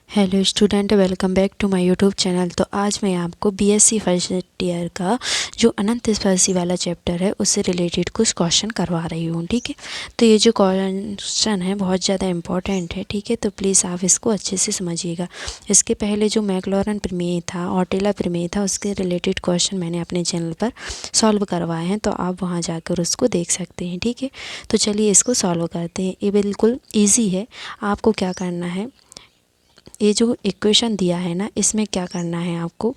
Hello student, welcome back to my YouTube channel. तो आज मैं आपको बीएससी फर्स्ट ईयर का जो अनंत स्पर्शी वाला चैप्टर है उससे रिलेटेड कुछ क्वेश्चन करवा रही हूँ। ठीक है, तो ये जो क्वेश्चन है बहुत ज़्यादा इम्पॉर्टेंट है। ठीक है, तो प्लीज़ आप इसको अच्छे से समझिएगा। इसके पहले जो मैक्लॉरन प्रमेय था और टेलर प्रमेय था उसके रिलेटेड क्वेश्चन मैंने अपने चैनल पर सॉल्व करवाए हैं, तो आप वहाँ जाकर उसको देख सकते हैं। ठीक है, तो चलिए इसको सॉल्व करते हैं। ये बिल्कुल ईजी है। आपको क्या करना है, ये जो इक्वेशन दिया है ना, इसमें क्या करना है आपको,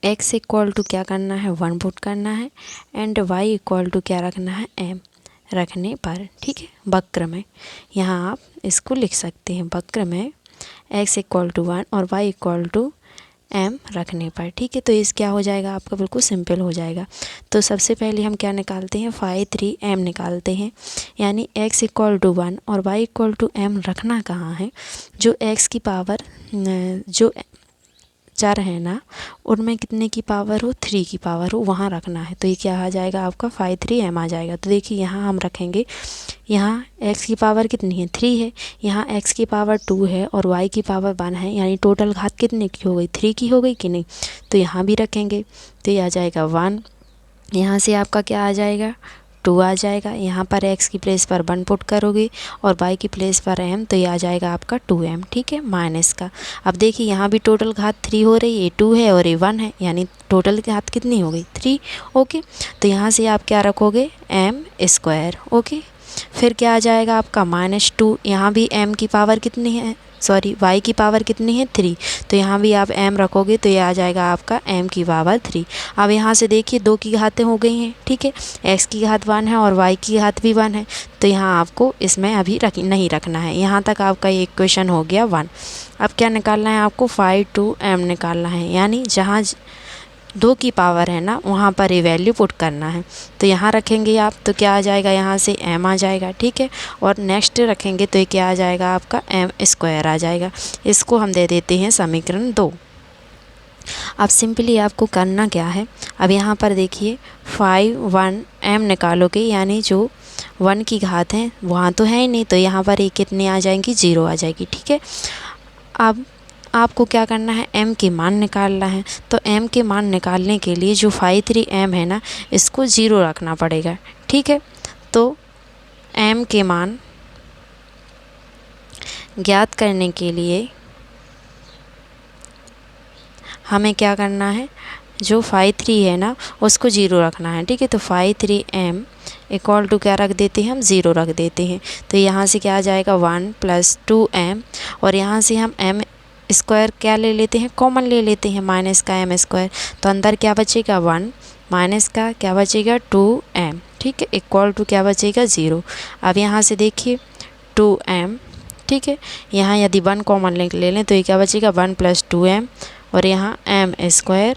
x इक्वल टू क्या करना है 1 पुट करना है एंड y इक्वल टू क्या रखना है m रखने पर। ठीक है, वक्र में यहाँ आप इसको लिख सकते हैं, वक्र में x इक्वल टू 1 और y इक्वल टू m रखने पर। ठीक है, तो इस क्या हो जाएगा आपका, बिल्कुल सिंपल हो जाएगा। तो सबसे पहले हम क्या निकालते हैं, 5 3 m निकालते हैं, यानी x इक्वल टू 1 और y इक्वल टू m रखना कहाँ है, जो x की पावर जो चर है ना उनमें कितने की पावर हो, 3 की पावर हो, वहाँ रखना है। तो ये क्या आ जाएगा आपका 5 3 m आ जाएगा। तो देखिए यहाँ हम रखेंगे, यहाँ x की पावर कितनी है 3 है, यहाँ x की पावर 2 है और y की पावर 1 है, यानी टोटल घात कितने की हो गई, 3 की हो गई कि नहीं। तो यहाँ भी रखेंगे तो ये आ जाएगा 1, यहाँ से आपका क्या आ जाएगा 2 आ जाएगा, यहाँ पर x की प्लेस पर 1 पुट करोगे और y की प्लेस पर m, तो ये आ जाएगा आपका 2m। ठीक है, माइनस का। अब देखिए यहाँ भी टोटल घात 3 हो रही है, 2 है और ये 1 है, यानी टोटल घात कितनी हो गई 3। ओके, तो यहाँ से आप क्या रखोगे m²। ओके, फिर क्या आ जाएगा आपका -2, यहाँ भी m की पावर कितनी है, सॉरी y की पावर कितनी है 3, तो यहाँ भी आप m रखोगे तो ये आ जाएगा आपका m की पावर 3। अब यहाँ से देखिए 2 की घातें हो गई हैं। ठीक है, x की घात 1 है और y की घात भी 1 है, तो यहाँ आपको इसमें अभी नहीं रखना है। यहाँ तक आपका ये इक्वेशन हो गया 1। अब क्या निकालना है आपको, 5 2 m निकालना है, यानी जहाँ 2 की पावर है ना वहाँ पर ये वैल्यू पुट करना है। तो यहाँ रखेंगे आप तो क्या आ जाएगा, यहाँ से m आ जाएगा। ठीक है, और नेक्स्ट रखेंगे तो ये क्या आ जाएगा आपका m² आ जाएगा। इसको हम दे देते हैं समीकरण 2। अब सिंपली आपको करना क्या है, अब यहाँ पर देखिए 5 1 m निकालोगे, यानी जो 1 की घात है वहाँ तो है ही नहीं, तो यहाँ पर ये कितनी आ जाएंगी 0 आ जाएगी। ठीक है, अब आपको क्या करना है, m के मान निकालना है। तो m के मान निकालने के लिए जो 5 3 m है ना इसको 0 रखना पड़ेगा। ठीक है, तो m के मान ज्ञात करने के लिए हमें क्या करना है, जो 5 3 है ना उसको 0 रखना है। ठीक है, तो 5 3 m इक्वल टू क्या रख देते हैं हम 0 रख देते हैं। तो यहाँ से क्या आ जाएगा 1 + 2m, और यहाँ से हम m² क्या ले लेते हैं, कॉमन ले लेते हैं, माइनस का m²। तो अंदर क्या बचेगा 1, माइनस का क्या बचेगा 2m। ठीक है, इक्वल टू क्या बचेगा 0। अब यहाँ से देखिए 2m। ठीक है, यहाँ यदि 1 कॉमन ले लें तो ये क्या बचेगा 1 + 2m, और यहाँ m²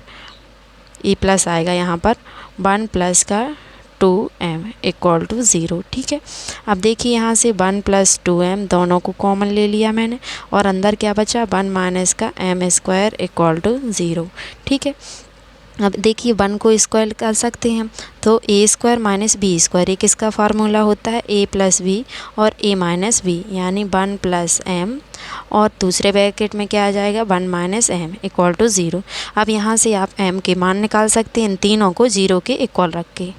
ई प्लस आएगा, यहाँ पर 1 + का 2m इक्वल टू 0। ठीक है, अब देखिए यहाँ से 1 + 2m दोनों को कॉमन ले लिया मैंने, और अंदर क्या बचा 1 - का m² इक्वल टू 0। ठीक है, अब देखिए 1 को स्क्वायर कर सकते हैं हम, तो a² - b², ये किसका फार्मूला होता है a + b और a - b, यानी 1 + m, और दूसरे ब्रैकेट में क्या आ जाएगा 1 - m इक्वल टू 0। अब यहाँ से आप m के मान निकाल सकते हैं इन तीनों को 0 के इक्वल रख के।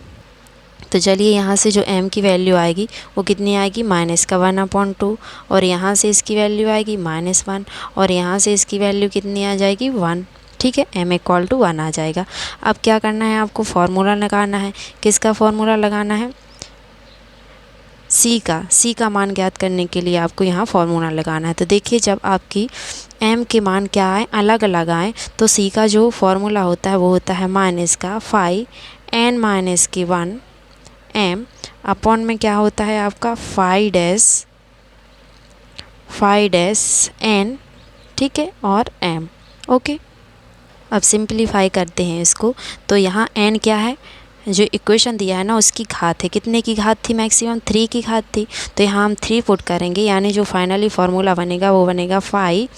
तो चलिए यहाँ से जो m की वैल्यू आएगी वो कितनी आएगी, -1/2, और यहाँ से इसकी वैल्यू आएगी -1, और यहाँ से इसकी वैल्यू कितनी आ जाएगी 1। ठीक है, m इक्वल टू 1 आ जाएगा। अब क्या करना है आपको, फार्मूला लगाना है। किसका फार्मूला लगाना है, c का मान ज्ञात करने के लिए आपको यहाँ फार्मूला लगाना है। तो देखिए जब आपकी m के मान क्या आए, अलग अलग आए, तो c का जो फार्मूला होता है वो होता है -5 n - 1 m अपॉन में क्या होता है आपका 5 n। ठीक है, और m। ओके, अब सिंप्लीफाई करते हैं इसको। तो यहाँ n क्या है, जो इक्वेशन दिया है ना उसकी घात है, कितने की घात थी, मैक्सिमम 3 की घात थी, तो यहाँ हम 3 पुट करेंगे, यानी जो फाइनली फार्मूला बनेगा वो बनेगा 5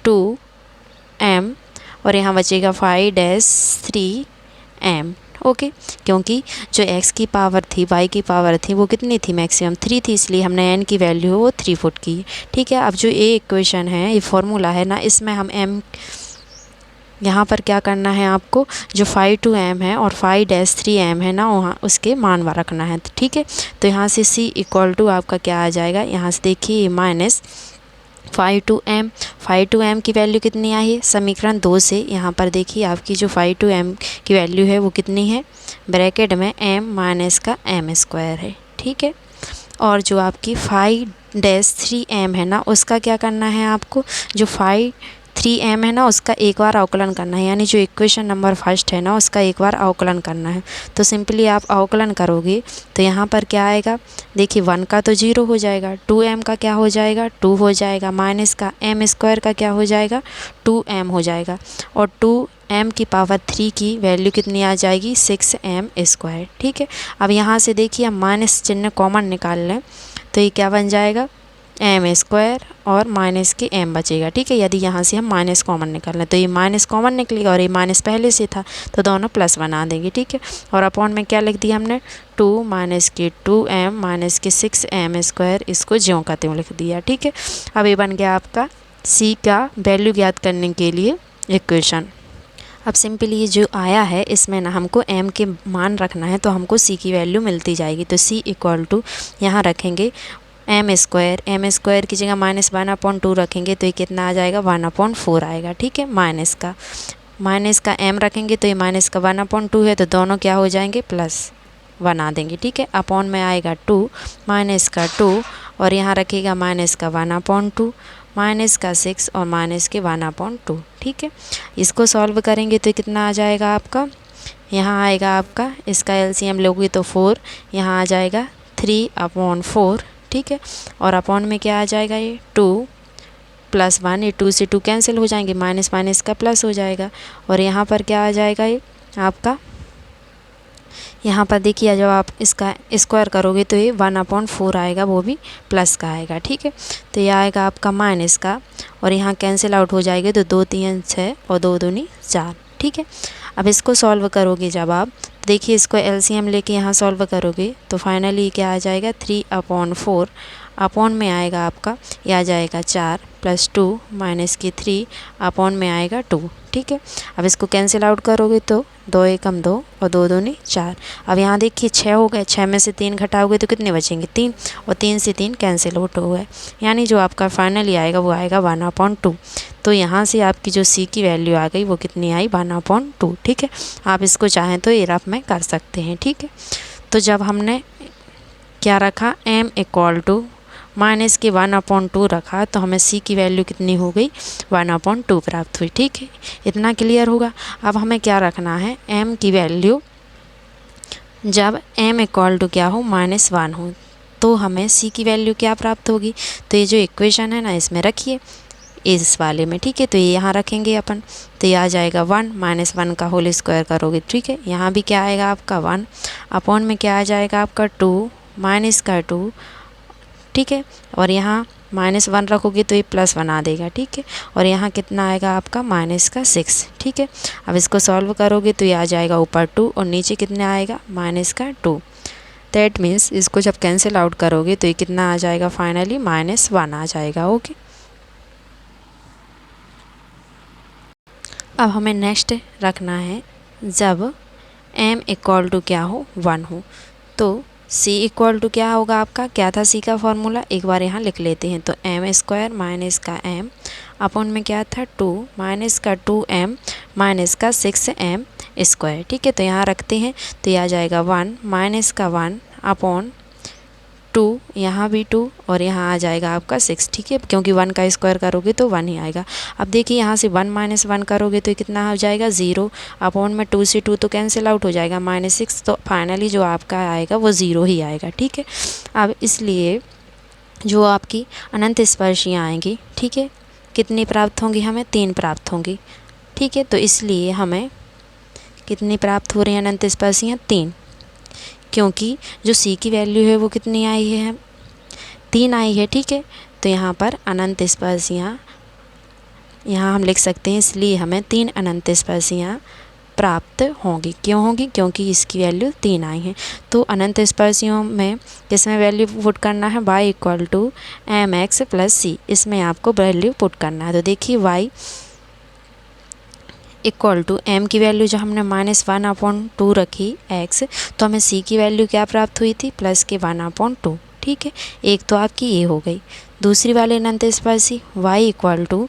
2m, और यहाँ बचेगा 5 3m। ओके, क्योंकि जो x की पावर थी, y की पावर थी, वो कितनी थी, मैक्सिमम 3 थी, इसलिए हमने n की वैल्यू वो 3 फुट की। ठीक है, अब जो ये इक्वेशन है, ये फॉर्मूला है ना, इसमें हम m यहाँ पर क्या करना है आपको, जो 5 to m है और 5-3m है ना, वहाँ उसके मान रखना है। ठीक है, तो यहाँ से c इक्वल टू आपका क्या आ जाएगा, यहाँ से देखिए minus 5 to m, 5 to m की वैल्यू कितनी आई है, समीकरण 2 से। यहाँ पर देखिए आपकी जो 5 to m की वैल्यू है वो कितनी है, ब्रैकेट में m माइनस का m स्क्वायर है। ठीक है, और जो आपकी 5-3m है ना, उसका क्या करना है आपको, जो 3m है ना, उसका एक बार अवकलन करना है, यानी जो इक्वेशन नंबर फर्स्ट है ना, उसका एक बार अवकलन करना है। तो सिंपली आप अवकलन करोगे तो यहाँ पर क्या आएगा, देखिए 1 का तो 0 हो जाएगा, 2m का क्या हो जाएगा, 2 हो जाएगा, माइनस का m स्क्वायर का क्या हो जाएगा, 2m हो जाएगा, और 2m की पावर 3 की वैल्यू कितनी आ जाएगी, 6m स्क्वायर। ठीक है, अब यहाँ से देखिए हम माइनस चिन्ह कॉमन निकाल लें तो ये क्या बन जाएगा, m स्क्वायर और माइनस के m बचेगा। ठीक है, यदि यहाँ से हम माइनस कॉमन निकाल लें तो ये माइनस कॉमन निकलेगा और ये माइनस पहले से था तो दोनों प्लस बना देंगे। ठीक है, और अपॉन में क्या लिख दिया हमने, 2 माइनस के 2m माइनस के 6m स्क्वायर, इसको ज्यों का त्यों लिख दिया। ठीक है, अब ये बन गया आपका c का वैल्यू ज्ञात करने के लिए इक्वेशन। अब सिंपली ये जो आया है इसमें ना हमको m के मान रखना है, तो हमको c की वैल्यू मिलती जाएगी। तो c इक्वल टू यहाँ रखेंगे m स्क्वायर की जगह -1/2 रखेंगे तो ये कितना आ जाएगा, 1/4 आएगा। ठीक है, माइनस का m रखेंगे तो ये माइनस का 1/2 है, तो दोनों क्या हो जाएंगे, प्लस बना देंगे। ठीक है, अपॉन में आएगा 2 माइनस का 2 और यहाँ रखेगा माइनस का 1/2 माइनस का 6 और माइनस के 1/2। ठीक है, इसको सॉल्व करेंगे तो कितना आ जाएगा आपका, यहाँ आएगा आपका, इसका एलसीएम लोगे तो 4, यहाँ आ जाएगा 3/4। ठीक है, और अपॉन में क्या आ जाएगा, ये 2 + 1, ये 2 से 2 कैंसिल हो जाएंगे, माइनस माइनस का प्लस हो जाएगा, और यहाँ पर क्या आ जाएगा, ये आपका, यहाँ पर देखिए जब आप इसका स्क्वायर करोगे तो ये 1/4 आएगा, वो भी प्लस का आएगा। ठीक है, तो ये आएगा आपका माइनस का, और यहाँ कैंसिल आउट हो जाएगा, तो 2 3 6 और 2 दूनी 4। ठीक है, अब इसको सॉल्व करोगे जब आप, देखिए इसको एलसीएम लेके यहाँ सॉल्व करोगे तो फाइनली क्या आ जाएगा, 3/4 अपॉन में आएगा आपका, ये आ जाएगा 4 + 2 माइनस की 3 अपॉन में आएगा 2। ठीक है, अब इसको कैंसिल आउट करोगे तो 2 एकम 2 और 2 दूनी 4। अब यहाँ देखिए 6 हो गए, 6 में से 3 घटाओगे तो कितने बचेंगे, 3, और 3 से 3 कैंसिल आउट हो गए, यानी जो आपका फाइनली आएगा वो आएगा 1/2। तो यहाँ से आपकी जो c की वैल्यू आ गई वो कितनी आई, 1/2। ठीक है, आप इसको चाहें तो ये रफ में कर सकते हैं। ठीक है, तो जब हमने क्या रखा, m इक्वल टू माइनस के 1/2 रखा तो हमें c की वैल्यू कितनी हो गई, 1/2 प्राप्त हुई। ठीक है, इतना क्लियर होगा। अब हमें क्या रखना है, m की वैल्यू जब m इक्वल टू क्या हो, -1 हो, तो हमें c की वैल्यू क्या प्राप्त होगी। तो ये जो इक्वेशन है ना, इसमें रखिए इस वाले में। ठीक है, तो ये यहाँ रखेंगे अपन, तो ये आ जाएगा 1 -1 का होल स्क्वायर करोगे। ठीक है, यहाँ भी क्या आएगा आपका 1 अपॉन में क्या आ जाएगा आपका 2 माइनस का 2। ठीक है, और यहाँ -1 रखोगे तो ये प्लस बना देगा। ठीक है, और यहाँ कितना आएगा आपका, माइनस का 6। ठीक है, अब इसको सॉल्व करोगे तो ये आ जाएगा ऊपर 2 और नीचे कितना आएगा, माइनस का 2। दैट मीन्स इसको जब कैंसिल आउट करोगे तो ये कितना आ जाएगा, फाइनली -1 आ जाएगा। ओके, अब हमें नेक्स्ट रखना है, जब m इक्वल टू क्या हो, 1 हो, तो c इक्वल टू क्या होगा आपका, क्या था c का फॉर्मूला, एक बार यहाँ लिख लेते हैं। तो m स्क्वायर माइनस का m अपॉन में क्या था, 2 माइनस का 2m माइनस का 6m स्क्वायर। ठीक है, तो यहाँ रखते हैं तो यह आ जाएगा 1 माइनस का 1 अपॉन 2, यहाँ भी 2 और यहाँ आ जाएगा आपका 6। ठीक है, क्योंकि 1 का स्क्वायर करोगे तो 1 ही आएगा। अब देखिए यहाँ से 1 - 1 करोगे तो कितना हो जाएगा, 0 अपॉन में 2 से 2 तो कैंसिल आउट हो जाएगा, -6, तो फाइनली जो आपका आएगा वो 0 ही आएगा। ठीक है, अब इसलिए जो आपकी अनंत स्पर्शियाँ आएंगी, ठीक है, कितनी प्राप्त होंगी, हमें 3 प्राप्त होंगी। ठीक है, तो इसलिए हमें कितनी प्राप्त हो रही हैं अनंत स्पर्शियाँ, 3, क्योंकि जो c की वैल्यू है वो कितनी आई है, 3 आई है। ठीक है, तो यहाँ पर अनंत स्पर्शियाँ यहाँ हम लिख सकते हैं, इसलिए हमें 3 अनंत स्पर्शियाँ प्राप्त होंगी। क्यों होंगी? क्योंकि इसकी वैल्यू 3 आई है। तो अनंत स्पर्शियों में किसमें वैल्यू पुट करना है? y equal to m x plus c, इसमें आपको वैल्यू पुट करना है। तो देखिए y इक्वल टू एम की वैल्यू जो हमने -1/2 रखी x, तो हमें c की वैल्यू क्या प्राप्त हुई थी? प्लस के 1/2। ठीक है, एक तो आपकी ये हो गई। दूसरी वाली अनंत स्पर्शी y इक्वल टू,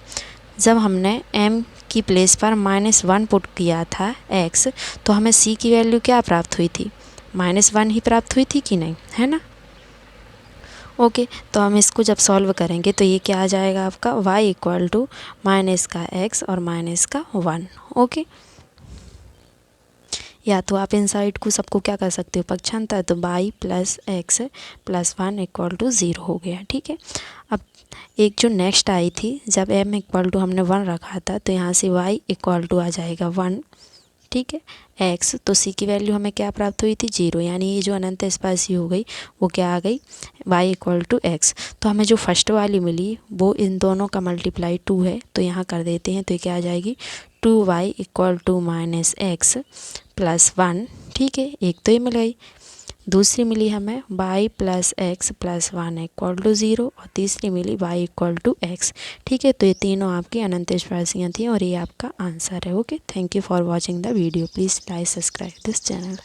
जब हमने m की प्लेस पर -1 पुट किया था x, तो हमें c की वैल्यू क्या प्राप्त हुई थी? -1 ही प्राप्त हुई थी कि नहीं, है ना? ओके, तो हम इसको जब सॉल्व करेंगे तो ये क्या आ जाएगा आपका? y इक्वल टू माइनस का x और माइनस का 1। ओके, या तो आप इन साइड को सबको क्या कर सकते हो? पक्षांतर, तो y plus x plus 1 equal to 0 हो गया। ठीक है, अब एक जो नेक्स्ट आई थी, जब m इक्वल टू हमने 1 रखा था, तो यहाँ से y इक्वल टू आ जाएगा 1। ठीक है, x, तो c की वैल्यू हमें क्या प्राप्त हुई थी? 0, यानी ये जो अनंत स्पर्शी हो गई वो क्या आ गई? y equal to x। तो हमें जो फर्स्ट वाली मिली वो इन दोनों का मल्टीप्लाई 2 है, तो यहाँ कर देते हैं, तो ये क्या आ जाएगी? 2y equal to minus x plus 1। ठीक है, एक तो ये मिल गई। दूसरी मिली हमें y plus x plus 1 equal to 0, और तीसरी मिली y इक्वल टू x। ठीक है, तो ये तीनों आपकी अनंत स्पर्शियाँ थी और ये आपका आंसर है। Okay, thank you for watching the video. Please like subscribe this channel.